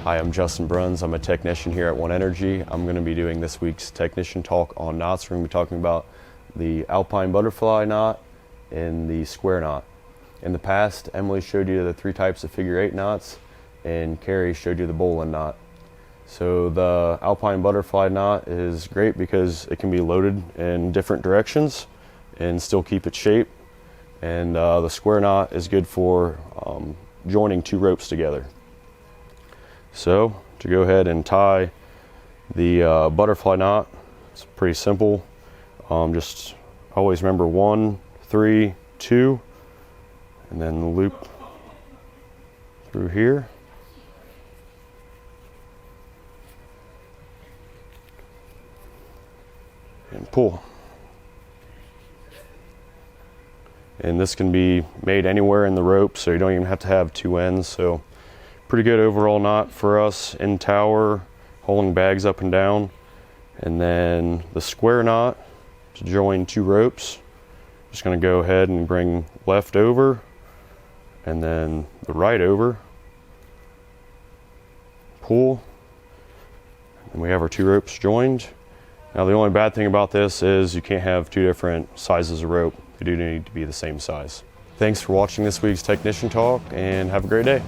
Hi, I'm Justin Bruns. I'm a technician here at One Energy. I'm going to be doing this week's technician talk on knots. We're going to be talking about the Alpine butterfly knot and the square knot. In the past, Emily showed you the 3 types of figure-8 knots, and Carrie showed you the bowline knot. So the Alpine butterfly knot is great because it can be loaded in different directions and still keep its shape. And the square knot is good for joining 2 ropes together. So to go ahead and tie the butterfly knot, it's pretty simple. Just always remember 1, 3, 2, and then the loop through here. And pull. And this can be made anywhere in the rope, so you don't even have to have 2 ends. So pretty good overall knot for us in tower, hauling bags up and down. And then the square knot to join 2 ropes. Just going to go ahead and bring left over and then the right over, pull, and we have our 2 ropes joined. Now the only bad thing about this is you can't have 2 different sizes of rope. They do need to be the same size. Thanks for watching this week's Technician Talk, and have a great day.